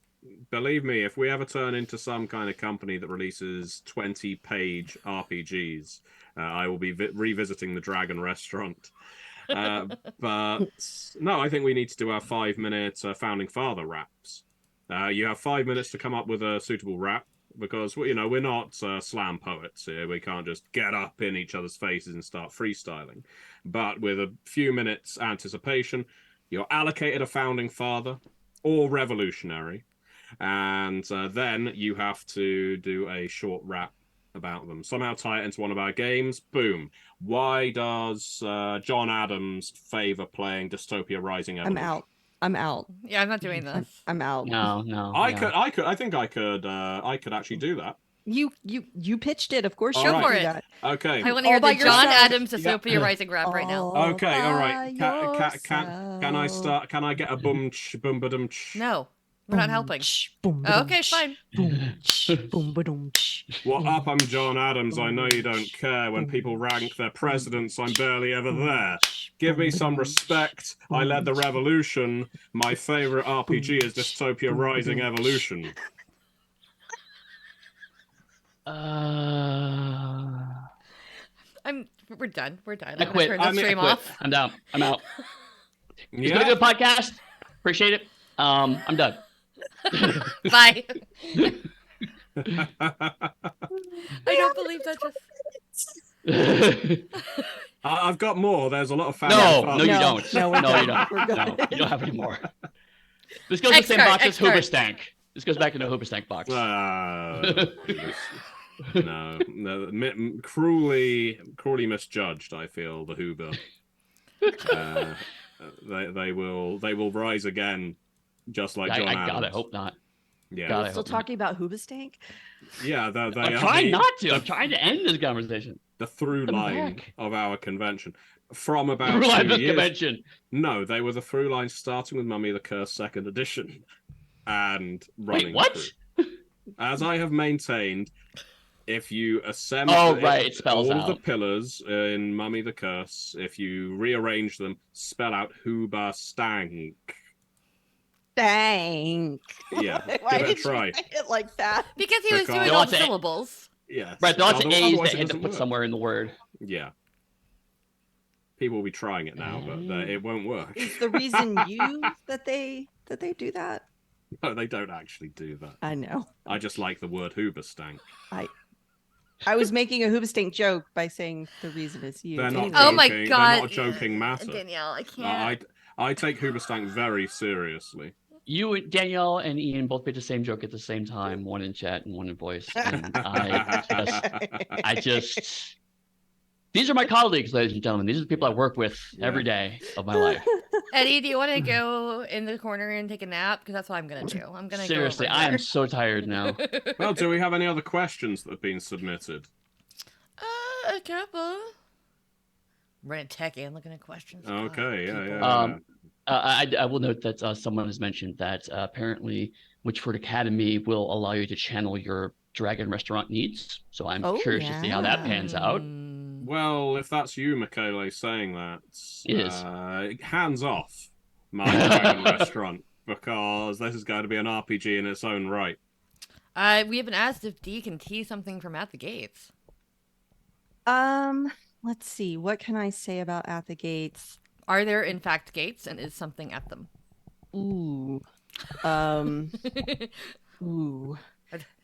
Believe me, if we ever turn into some kind of company that releases 20-page RPGs, I will be revisiting the Dragon Restaurant. But no, I think we need to do our 5-minute Founding Father raps. You have 5 minutes to come up with a suitable rap because, you know, we're not slam poets here. We can't just get up in each other's faces and start freestyling. But with a few minutes anticipation, you're allocated a Founding Father or revolutionary. And then you have to do a short rap about them. Somehow tie it into one of our games. Boom. Why does John Adams favor playing Dystopia Rising Evolution? I'm out. Yeah, I'm not doing this. I'm out. No. I think I could actually do that. You pitched it, of course. Go for it. That. Okay. I want to hear the John Adams Dystopia Rising rap right now. Okay, all right. Can I start? Can I get a boom boom ba-dum? No. We're not helping. Okay, fine. What up? I'm John Adams. I know you don't care. When people rank their presidents, I'm barely ever there. Give me some respect. I led the revolution. My favorite RPG is Dystopia Rising Evolution. We're done. I I'm gonna quit. turn the stream off. I'm down. I'm out. It's been a good podcast. Appreciate it. I'm done. Bye. I don't believe that just. I've got more. There's a lot of No, you don't. No, you don't. No, you don't have any more. This goes in the same box as Hoobastank. This goes back into the Hoobastank box. No, cruelly misjudged. I feel the Hoover. They will rise again, just like John Adams. God, I hope not. Yeah, still talking about Hoobastank? Yeah, I'm trying not to. I'm trying to end this conversation. The through line of our convention from about through 2 line of years. Convention. No, they were the through line starting with Mummy the Curse 2nd edition and running. Wait, what? Through. As I have maintained, if you assemble it spells all out. of the pillars in Mummy the Curse, if you rearrange them, spell out Hoobastank. Stank. Yeah, Why give it a did try. you make it like that? Because he was doing all the syllables. Yeah. Right, there are lots of A's otherwise that it had to doesn't put work. somewhere in the word. Yeah. People will be trying it now, but it won't work. Is the reason that they do that? No, they don't actually do that. I know. I just like the word Hoobastank. I was making a Hoobastank joke by saying the reason is you. They're not Anyway. Oh my joking. God. They're not a joking matter. Danielle, I can't. I take Hoobastank very seriously. You, Danielle, and Ian both made the same joke at the same time, one in chat and one in voice. And I just, these are my colleagues, ladies and gentlemen. These are the people I work with every day of my life. Eddie, do you want to go in the corner and take a nap? Because that's what I'm going to do. I'm going to Seriously, go I am so tired now. Well, do we have any other questions that have been submitted? A couple. Running tech and looking at questions. Okay, yeah. I will note that someone has mentioned that apparently Witchford Academy will allow you to channel your Dragon restaurant needs. So I'm curious to see how that pans out. Well, if that's you, Michele, saying that, it is. Hands off my Dragon restaurant, because this is going to be an RPG in its own right. We haven't asked if Dee can tease something from At the Gates. Let's see. What can I say about At the Gates? Are there in fact gates, and is something at them? Ooh. Ooh.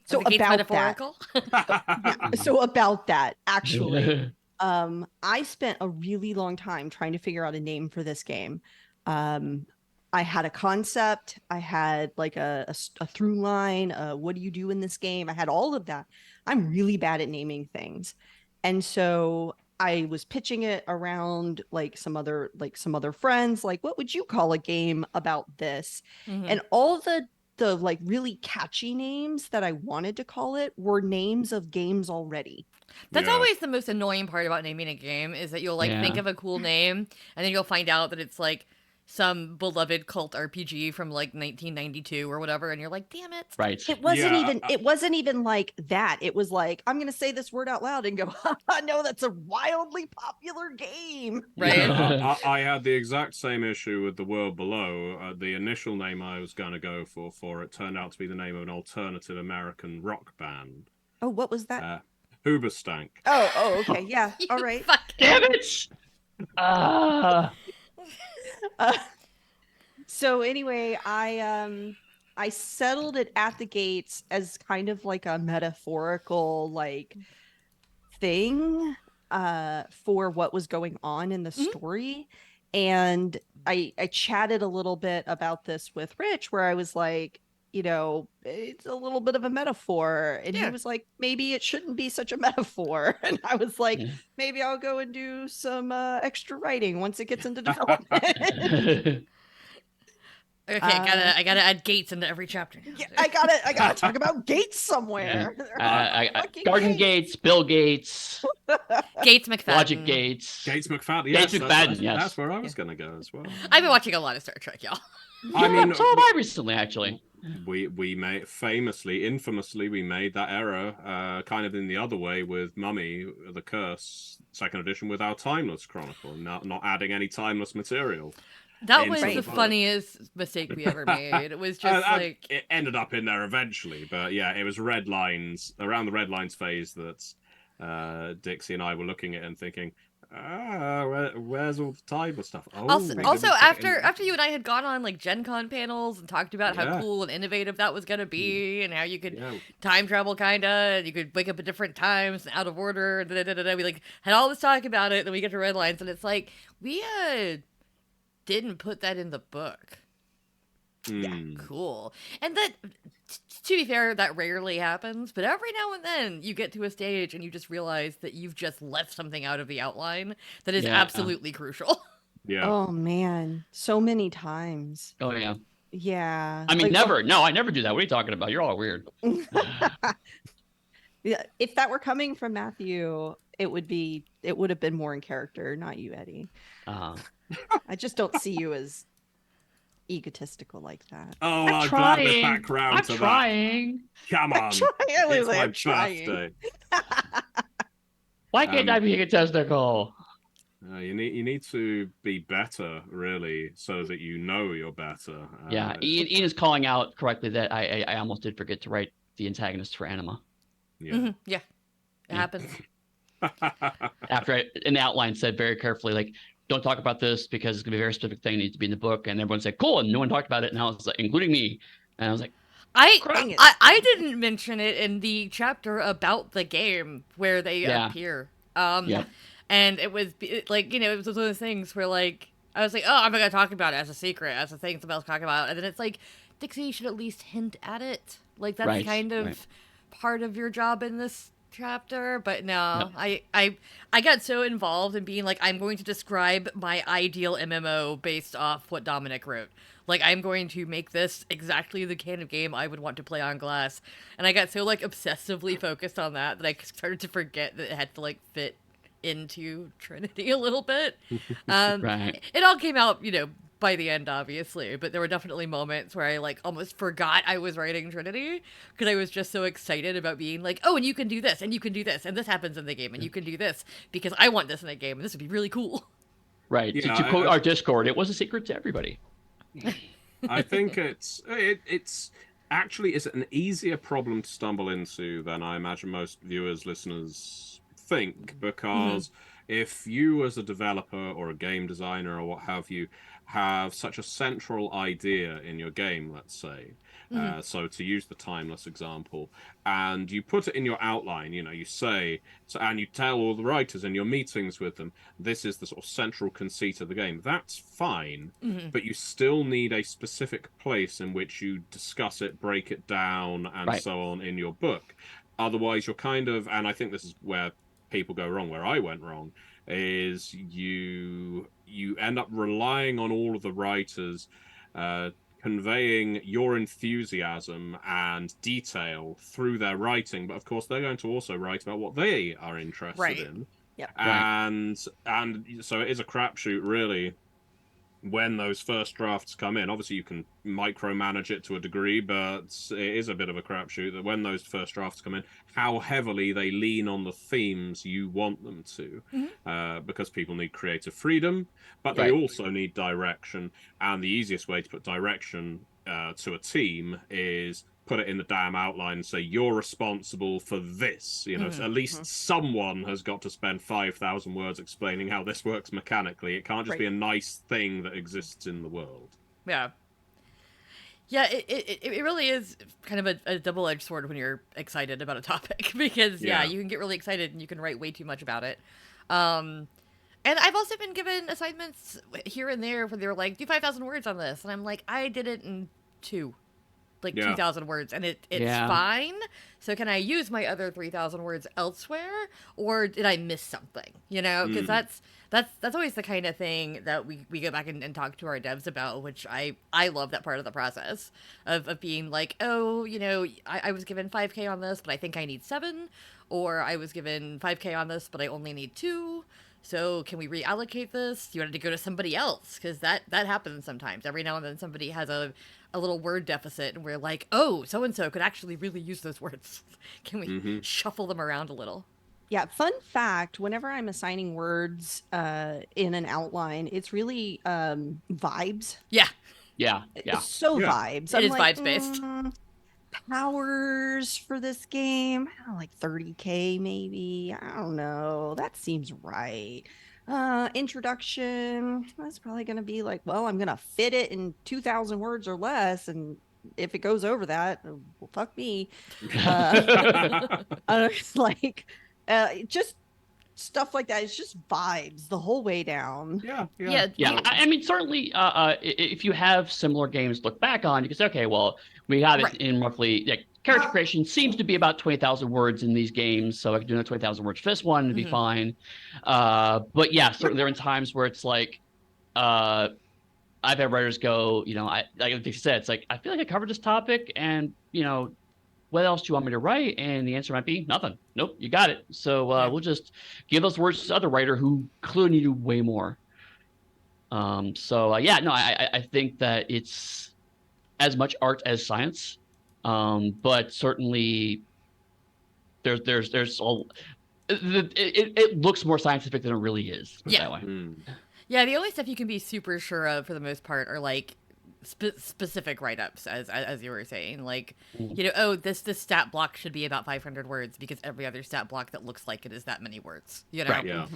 So about that. Yeah, so about that, actually. I spent a really long time trying to figure out a name for this game. I had a concept. I had like a through line. What do you do in this game? I had all of that. I'm really bad at naming things. And so I was pitching it around like some other friends, like, what would you call a game about this? Mm-hmm. And all the like really catchy names that I wanted to call it were names of games already. That's always the most annoying part about naming a game, is that you'll like think of a cool name and then you'll find out that it's like some beloved cult RPG from like 1992 or whatever, and you're like, damn it. Right. It wasn't even like that. It was like, I'm going to say this word out loud and go, no, that's a wildly popular game. Right. Yeah, I had the exact same issue with The World Below. The initial name I was going to go for it turned out to be the name of an alternative American rock band. Oh, what was that? Hoobastank. Oh, okay. Yeah. All right. Damn it. So anyway, I settled it At the Gates as kind of like a metaphorical like thing for what was going on in the story. And I chatted a little bit about this with Rich, where I was like, you know, it's a little bit of a metaphor. And he was like, maybe it shouldn't be such a metaphor. And I was like, maybe I'll go and do some extra writing once it gets into development. Okay, I gotta add gates into every chapter. Yeah, I gotta talk about gates somewhere. Garden Gates, Bill Gates, Gates McFadden, Logic Gates, Gates McFadden. Yes, Gates McFadden. Yes, that's where I was gonna go as well. I've been watching a lot of Star Trek, y'all. I mean, so have I recently, actually. We made infamously, we made that error, kind of in the other way with Mummy, the Curse, 2nd edition, with our Timeless Chronicle, not adding any timeless material. That was the funniest mistake we ever made. It was just like... It ended up in there eventually, but yeah, it was Red Lines, around the Red Lines phase that Dixie and I were looking at and thinking, where's all the timeless stuff? Also after you and I had gone on like Gen Con panels and talked about how cool and innovative that was going to be, and how you could time travel kinda, and you could wake up at different times and out of order, we like had all this talk about it, and then we get to Red Lines and it's like, we didn't put that in the book. Yeah, cool. And that, to be fair, that rarely happens, but every now and then you get to a stage and you just realize that you've just left something out of the outline that is absolutely crucial. Yeah. Oh man, so many times. Oh yeah. Yeah. I mean, never. No, I never do that. What are you talking about? You're all weird. Yeah, if that were coming from Matthew, it would have been more in character, not you, Eddy. I just don't see you as egotistical like that. Oh, I'm glad the background to trying. That. Come on. It's my birthday. Why can't I be egotistical? You need to be better, really, so that you know you're better. Ian is calling out correctly that I almost did forget to write the antagonist for Anima. Yeah. It happens. After in the outline said very carefully, like, don't talk about this because it's gonna be a very specific thing that needs to be in the book, and everyone said cool, and no one talked about it, and I was like, including me, and I was like, I didn't mention it in the chapter about the game where they appear. And it was like, you know, it was one of those things where like I was like, oh, I'm not gonna talk about it as a secret, as a thing somebody else talk about, and then it's like, Dixie, you should at least hint at it, like that's kind of part of your job in this chapter. But no, I got so involved in being like, I'm going to describe my ideal MMO based off what Dominic wrote. Like, I'm going to make this exactly the kind of game I would want to play on glass. And I got so like obsessively focused on that I started to forget that it had to like fit into Trinity a little bit. It all came out, you know, by the end, obviously, but there were definitely moments where I like almost forgot I was writing Trinity because I was just so excited about being like, oh, and you can do this, and you can do this, and this happens in the game, and you can do this because I want this in the game, and this would be really cool. Right. Yeah, to quote our Discord, it was a secret to everybody. I think it's actually is an easier problem to stumble into than I imagine most viewers, listeners think, because if you as a developer or a game designer or what have you have such a central idea in your game, let's say, so to use the timeless example, and you put it in your outline, you say, so, and you tell all the writers in your meetings with them, this is the sort of central conceit of the game, that's fine, but you still need a specific place in which you discuss it, break it down, and so on in your book. Otherwise, you're kind of, and I think this is where people go wrong, where I went wrong, is you end up relying on all of the writers conveying your enthusiasm and detail through their writing, but of course they're going to also write about what they are interested in. Yep. And so it is a crapshoot, really, when those first drafts come in. Obviously you can micromanage it to a degree, but it is a bit of a crapshoot that when those first drafts come in, how heavily they lean on the themes you want them to, because people need creative freedom, but they also need direction, and the easiest way to put direction to a team is put it in the damn outline and say, you're responsible for this. So at least someone has got to spend 5,000 words explaining how this works mechanically. It can't just be a nice thing that exists in the world. Yeah. Yeah, it really is kind of a double-edged sword when you're excited about a topic, because, you can get really excited and you can write way too much about it. And I've also been given assignments here and there where they're like, do 5,000 words on this. And I'm like, I did it in 2,000 words, and it's fine. So can I use my other 3,000 words elsewhere, or did I miss something? Because that's always the kind of thing that we go back and talk to our devs about, which I love that part of the process of being like, oh, I was given 5K on this, but I think I need 7, or I was given 5K on this, but I only need 2. So can we reallocate this? You wanted to go to somebody else, because that happens sometimes. Every now and then somebody has a little word deficit, and we're like, oh, so-and-so could actually really use those words. Can we shuffle them around a little? Yeah, fun fact, whenever I'm assigning words in an outline, it's really vibes. Yeah. Vibes. It is vibes-based. Powers for this game, I don't know, like 30K maybe. I don't know. That seems right. Introduction, that's probably going to be like, well, I'm going to fit it in 2,000 words or less, and if it goes over that, well, fuck me. Like just stuff like that. It's just vibes the whole way down. Yeah. I mean, certainly, if you have similar games to look back on, you can say, okay, well, we have it in roughly, character creation seems to be about 20,000 words in these games, so I could do another 20,000 words for this one and be fine. But yeah, certainly there are times where it's like, I've had writers go, like Dixie said, it's like, I feel like I covered this topic, and, what else do you want me to write? And the answer might be nothing. Nope, you got it. So we'll just give those words to the other writer who clearly needed way more. I think that it's as much art as science, but certainly there's all. It looks more scientific than it really is. That way. Yeah, the only stuff you can be super sure of for the most part are like specific write-ups, as you were saying, like this stat block should be about 500 words because every other stat block that looks like it is that many words. Right, yeah.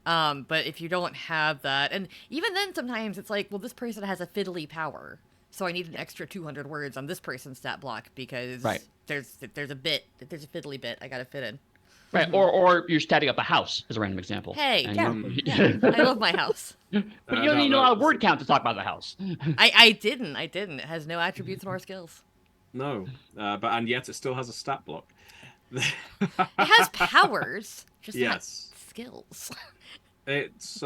But if you don't have that, and even then sometimes it's like, well, this person has a fiddly power, so I need an extra 200 words on this person's stat block because there's a fiddly bit I gotta fit in. Right, or you're statting up a house, as a random example. Hey, I love my house. But you don't need a word count to talk about the house. I didn't. It has no attributes nor skills. No, and yet it still has a stat block. It has powers, just not skills. It's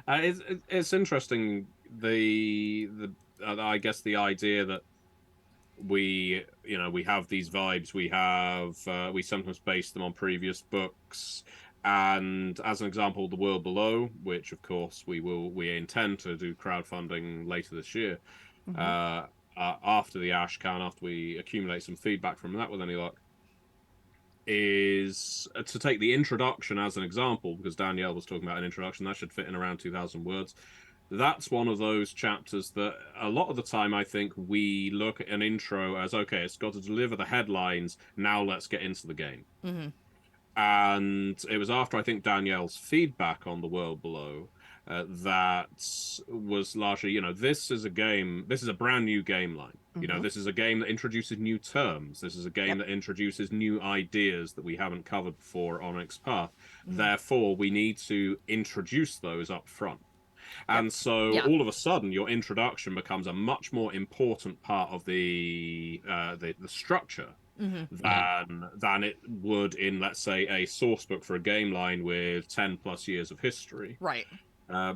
it's interesting. I guess the idea that we have these vibes, we sometimes base them on previous books, And as an example, The World Below, which of course we intend to do crowdfunding later this year, after the Ashcan, after we accumulate some feedback from that with any luck, is to take the introduction as an example, because Danielle was talking about an introduction that should fit in around 2,000 words. That's one of those chapters that a lot of the time I think we look at an intro as, okay, it's got to deliver the headlines, now let's get into the game. And it was after, I think, Danielle's feedback on The World Below that was largely, you know, this is a brand new game line. You know, this is a game that introduces new terms. This is a game that introduces new ideas that we haven't covered before on Onyx Path. Therefore, we need to introduce those up front. And so all of a sudden, your introduction becomes a much more important part of the structure than it would in, let's say, a source book for a game line with 10 plus years of history. Right. I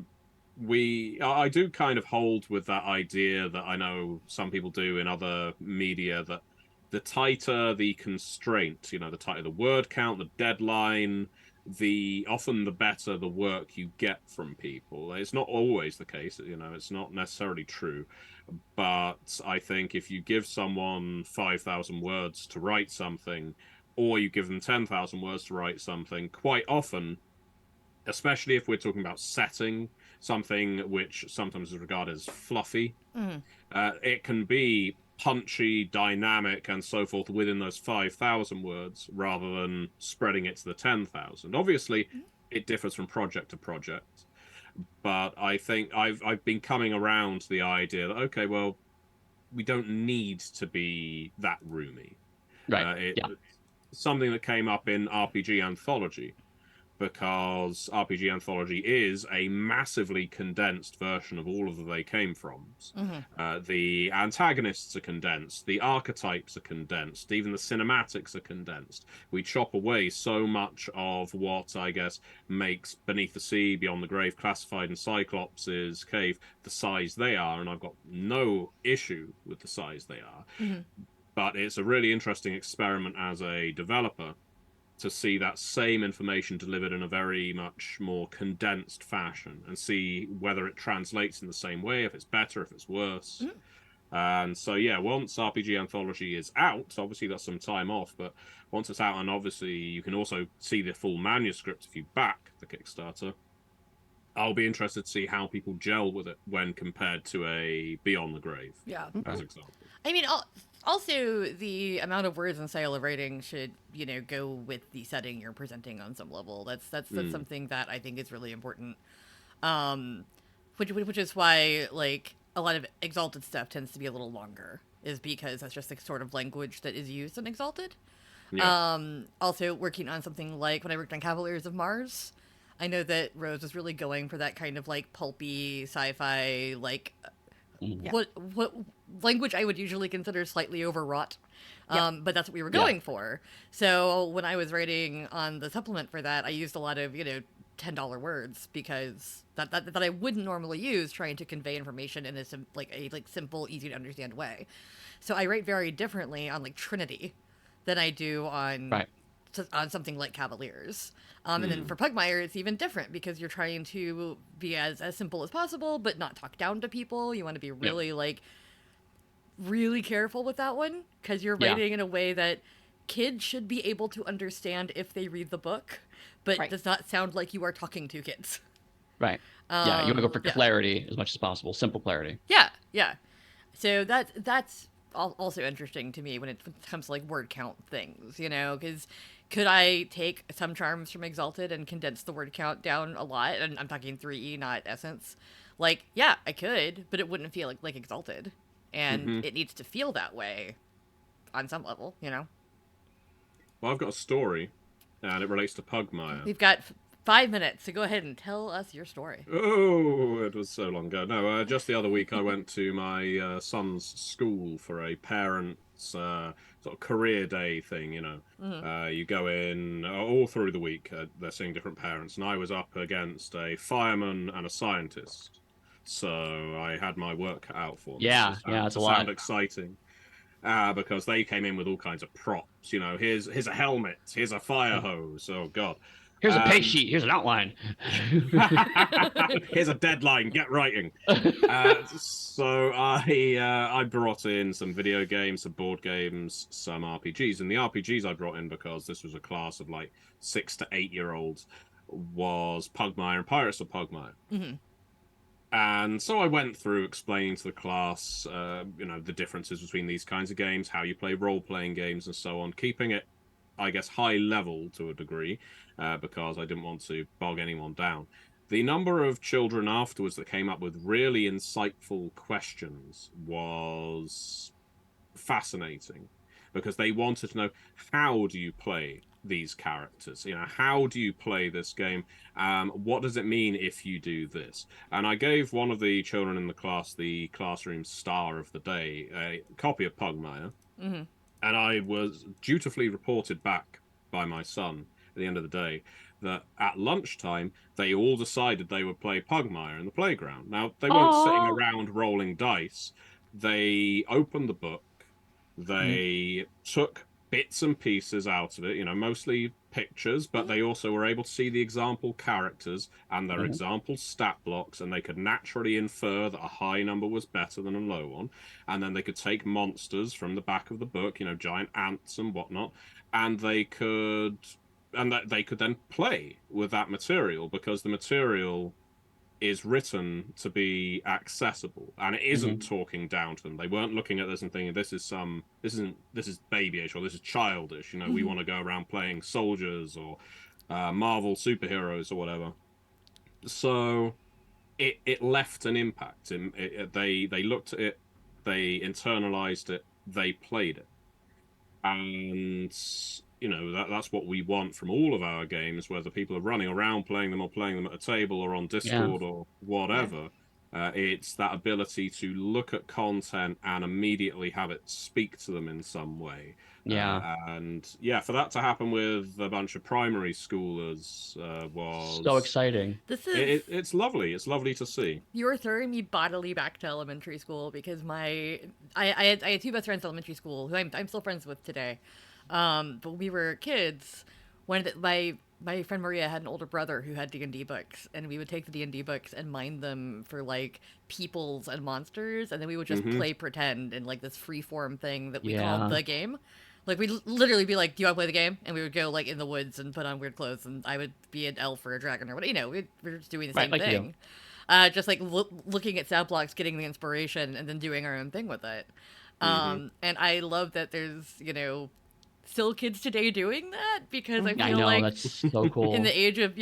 do kind of hold with that idea that I know some people do in other media, that the tighter the constraint, you know, the tighter the word count, the deadline, often the better the work you get from people. It's not always the case, you know, it's not necessarily true. But I think if you give someone 5,000 words to write something, or you give them 10,000 words to write something, quite often, especially if we're talking about setting, something which sometimes is regarded as fluffy, it can be punchy, dynamic, and so forth within those 5,000 words, rather than spreading it to the 10,000. Obviously, it differs from project to project, but I think I've been coming around to the idea that, okay, well, we don't need to be that roomy. Right. Something that came up in RPG Anthology, because RPG Anthology is a massively condensed version of all of the They Came Froms. The antagonists are condensed, the archetypes are condensed, even the cinematics are condensed. We chop away so much of what, I guess, makes Beneath the Sea, Beyond the Grave, Classified, and Cyclops' Cave the size they are, and I've got no issue with the size they are. But it's a really interesting experiment as a developer to see that same information delivered in a very much more condensed fashion, and see whether it translates in the same way, if it's better, if it's worse. And so, once RPG Anthology is out, obviously that's some time off, but once it's out, and obviously you can also see the full manuscript if you back the Kickstarter, I'll be interested to see how people gel with it when compared to a Beyond the Grave, as example. I mean, also, the amount of words and style of writing should, you know, go with the setting you're presenting on some level. That's something that I think is really important. Which is why, like, a lot of Exalted stuff tends to be a little longer, is because that's just the sort of language that is used in Exalted. Also, working on something like when I worked on Cavaliers of Mars, I know that Rose was really going for that kind of like pulpy sci-fi, like what language I would usually consider slightly overwrought. But that's what we were going for. So when I was writing on the supplement for that, I used a lot of, you know, $10 words, because that I wouldn't normally use trying to convey information in a simple, easy to understand way. So I write very differently on like Trinity than I do on something like Cavaliers. And then for Pugmire, it's even different, because you're trying to be as simple as possible, but not talk down to people. You want to be really really careful with that one, because you're writing in a way that kids should be able to understand if they read the book, but does not sound like you are talking to kids. Right. You want to go for clarity as much as possible, simple clarity. Yeah. So that's also interesting to me when it comes to like word count things, you know, because could I take some charms from Exalted and condense the word count down a lot? And I'm talking 3E, not Essence. Like, yeah, I could, but it wouldn't feel like Exalted. And it needs to feel that way on some level, you know? Well, I've got a story, and it relates to Pugmire. We've got 5 minutes, so go ahead and tell us your story. Oh, it was so long ago. No, just the other week I went to my son's school for a parents' sort of career day thing, you know. You go in all through the week, they're seeing different parents, and I was up against a fireman and a scientist. So I had my work cut out for them. It's a lot. Sound exciting. Because they came in with all kinds of props, you know, here's a helmet, here's a fire hose, oh god. Here's a pay sheet. Here's an outline. Here's a deadline. Get writing. So I brought in some video games, some board games, some RPGs. And the RPGs I brought in, because this was a class of like 6 to 8 year olds, was Pugmire and Pirates of Pugmire. Mm-hmm. And so I went through explaining to the class, the differences between these kinds of games, how you play role-playing games and so on, keeping it, I guess, high level to a degree, because I didn't want to bog anyone down. The number of children afterwards that came up with really insightful questions was fascinating, because they wanted to know, how do you play these characters? How do you play this game? What does it mean if you do this? And I gave one of the children in the class, the classroom star of the day, a copy of Pugmire. Mm-hmm. And I was dutifully reported back by my son at the end of the day that at lunchtime they all decided they would play Pugmire in the playground. Now, they weren't sitting around rolling dice. They opened the book. They took bits and pieces out of it, mostly pictures, but they also were able to see the example characters and their example stat blocks, and they could naturally infer that a high number was better than a low one. And then they could take monsters from the back of the book, giant ants and whatnot, and they could then play with that material, because the material is written to be accessible, and it isn't talking down to them. They weren't looking at this and thinking, this is babyish, or this is childish. We want to go around playing soldiers or Marvel superheroes or whatever. So it left an impact. They looked at it, they internalized it, they played it, and that's what we want from all of our games, whether people are running around playing them or playing them at a table or on Discord or whatever. It's that ability to look at content and immediately have it speak to them in some way. For that to happen with a bunch of primary schoolers was so exciting. It's lovely. It's lovely to see. You're throwing me bodily back to elementary school, because I had two best friends in elementary school who I'm still friends with today. But we were kids when my friend Maria had an older brother who had D&D books, and we would take the D&D books and mine them for like peoples and monsters, and then we would just play pretend in like this free form thing that we called the game. Like, we'd literally be like, do you want to play the game? And we would go like in the woods and put on weird clothes, and I would be an elf or a dragon or whatever. We were just doing the same thing. Just like looking at sound blocks, getting the inspiration, and then doing our own thing with it. And I love that there's, still kids today doing that, because I feel like that's so cool. In the age of,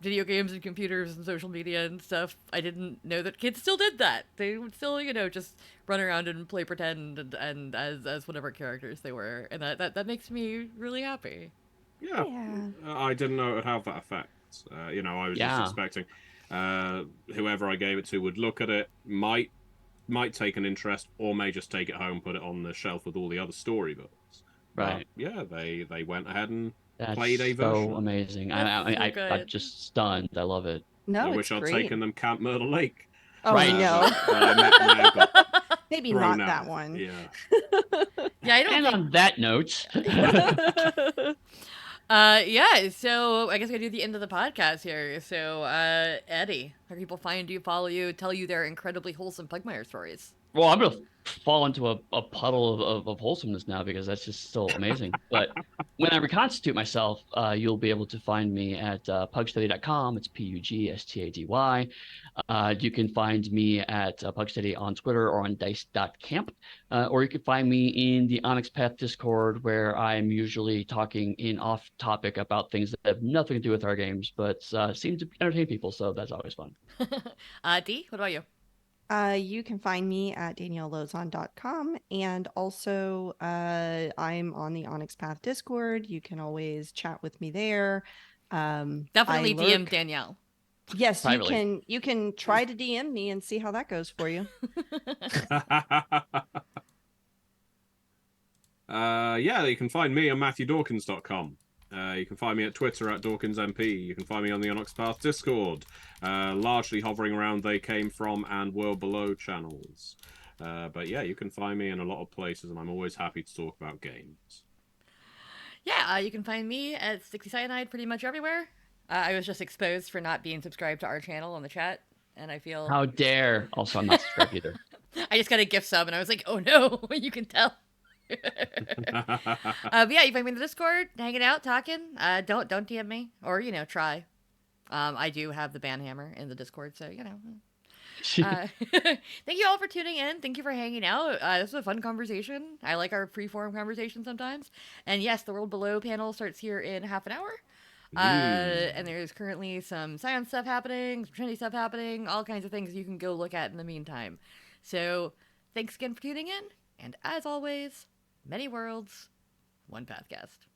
video games and computers and social media and stuff, I didn't know that kids still did that. They would still, just run around and play pretend and as whatever characters they were. And that makes me really happy. Yeah. I didn't know it would have that effect. I was just expecting whoever I gave it to would look at it, might take an interest, or may just take it home, put it on the shelf with all the other storybooks. Right. They went ahead and That's played a version. So amazing. I'm just stunned. I love it. No, I wish I'd taken them Camp Myrtle Lake. Oh, right. No. Maybe not out. That one. Yeah. I don't. And on that note. So I guess I do the end of the podcast here. So, Eddy, how can people find you, follow you, tell you their incredibly wholesome Pugmire stories? Well, I'm going to fall into a puddle of wholesomeness now, because that's just so amazing. But when I reconstitute myself, you'll be able to find me at pugsteady.com. It's PUGSTADY. You can find me at Pugsteady on Twitter or on dice.camp. Or you can find me in the Onyx Path Discord, where I'm usually talking in off topic about things that have nothing to do with our games, but seem to entertain people. So that's always fun. Dee, what about you? You can find me at daniellelauzon.com, and also I'm on the Onyx Path Discord. You can always chat with me there. Definitely DM Danielle. Yes, you can try to DM me and see how that goes for you. You can find me on MatthewDawkins.com. You can find me at Twitter at DawkinsMP. You can find me on the Onyx Path Discord, largely hovering around They Came From and World Below channels. But yeah, you can find me in a lot of places, and I'm always happy to talk about games. Yeah, you can find me at Dixie Cyanide pretty much everywhere. I was just exposed for not being subscribed to our channel on the chat, and I feel... How dare. Also, I'm not subscribed either. I just got a gift sub, and I was like, oh no, you can tell. But yeah, you find me in the Discord, hanging out, talking. Don't DM me, or, try. I do have the banhammer in the Discord, so, thank you all for tuning in. Thank you for hanging out. This was a fun conversation. I like our free-form conversation sometimes. And yes, the World Below panel starts here in half an hour. And there's currently some science stuff happening, some trendy stuff happening, all kinds of things you can go look at in the meantime. So thanks again for tuning in. And as always, many worlds, one Pathcast.